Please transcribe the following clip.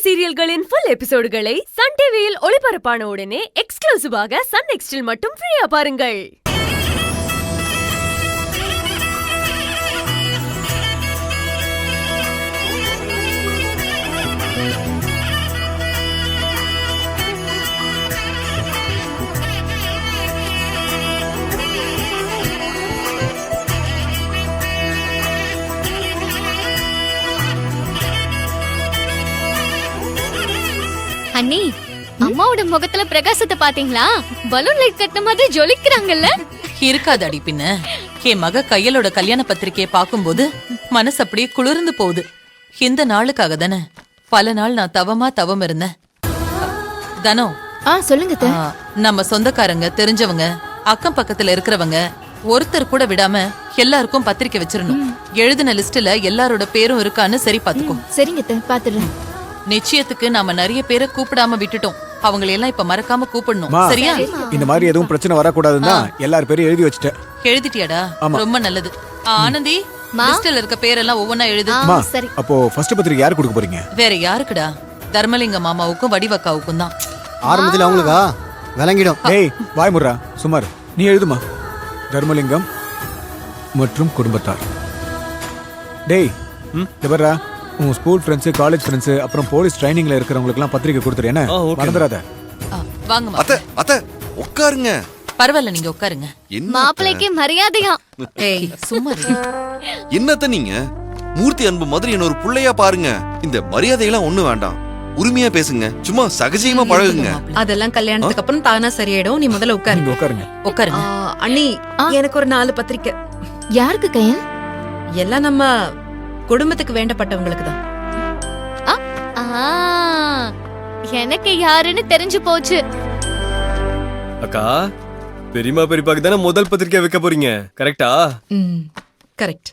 சீரியல்களின் full எபிசோடுகளை Sun டிவியில் ஒளிபரப்பான உடனே எக்ஸ்க்ளூசிவாக சன் நெக்ஸ்டில் மட்டும் ஃப்ரீயா பாருங்கள். அண்ணி, அம்மாவோட முகத்துல பிரகாசத்தை பாத்தீங்களா? பலூன் லைட் கட்டின மாதிரி ஜொலிக்கிறாங்கல்ல. இருக்காது அடி பின்ன. என் மக கையலோட கல்யாண பத்திரிக்கையை பாக்கும்போது மனசு அப்படியே குளிர்ந்து போகுது. இந்த நாளுக்காக தானே பல நாள் நான் தவம் இருந்தேன். தனோ, சொல்லுங்க. நம்ம சொந்தக்காரங்க, தெரிஞ்சவங்க, அக்கம் பக்கத்துல இருக்கிறவங்க ஒருத்தர் கூட விடாம எல்லாருக்கும் பத்திரிக்கை வச்சிரணும். எழுதின லிஸ்ட்ல எல்லாரோட பேரும் இருக்கான்னு சரி பாத்துக்கோ. சரிங்க, பாத்துறேன். நிச்சயத்துக்கு நாம நிறைய பேரை கூப்பிடாம விட்டுட்டோம். அவங்களை எல்லாம் இப்ப மறக்காம கூப்பிடணும். சரியா? இந்த மாதிரி எதுவும் பிரச்சனை வரக்கூடாதுன்னா எல்லாரும் பேரும் எழுதி வச்சிட்டேன். எழுதிட்டியாடா? ரொம்ப நல்லது. ஆனந்தி, லிஸ்ட்ல இருக்க பேரெல்லாம் ஒவ்வொன்னா எழுது. சரி. அப்போ ஃபர்ஸ்ட் பத்திரிக்கை யாருக்கு கொடுக்க போறீங்க? வேற யாருக்குடா? தர்மலிங்க மாமாவுக்கும் வடிவக்காவுக்கும் தான். ஆரம்பத்துல அவங்களுக்கா விளங்கிடும். ஏய் வாய் முர்ரா, சுமார் நீ எழுதுமா. தர்மலிங்கம் மற்றும் குடும்பத்தார். டேய் இவரா உன் ஸ்கூல் ஃப்ரெண்ட்ஸ், காலேஜ் ஃப்ரெண்ட்ஸ், அப்புறம் போலீஸ் ட்ரைனிங்ல இருக்கிறவங்களுக்கு எல்லாம் பத்திரிக்கை கொடுத்துரு. என்ன மறந்துடாத. வாங்கம்மா. அத்தை உட்காருங்க. பரவாயில்ல, நீங்க உட்காருங்க. மாப்பிளைக்கு மரியாதையா? ஏய் சும்மா என்னத்த நீங்க மூர்த்தி அன்பு மாதிரி என்ன ஒரு புள்ளையா பாருங்க. இந்த மரியாதையெல்லாம் ஒண்ணு வேண்டாம். உரிமையா பேசுங்க, சும்மா சகஜமா பழகுங்க. அதெல்லாம் கல்யாணத்துக்கு அப்புறம் தானா சரியாயிடும். நீ முதல்ல உட்காருங்க. உட்காருங்க. உட்காருங்க. அண்ணி, எனக்கு ஒரு 4 பத்திரிக்கை. யாருக்கு கையன்? எல்லாம் நம்ம குடும்பத்துக்கு வேண்டப்பட்டவங்களுக்கு தான். எனக்கு யாருன்னு தெரிஞ்சு போச்சு. அக்கா, பெரியமா பெரியப்பாக்கு தானே முதல் பத்திரிக்கை வைக்க போறீங்க, கரெக்டா? கரெக்ட்.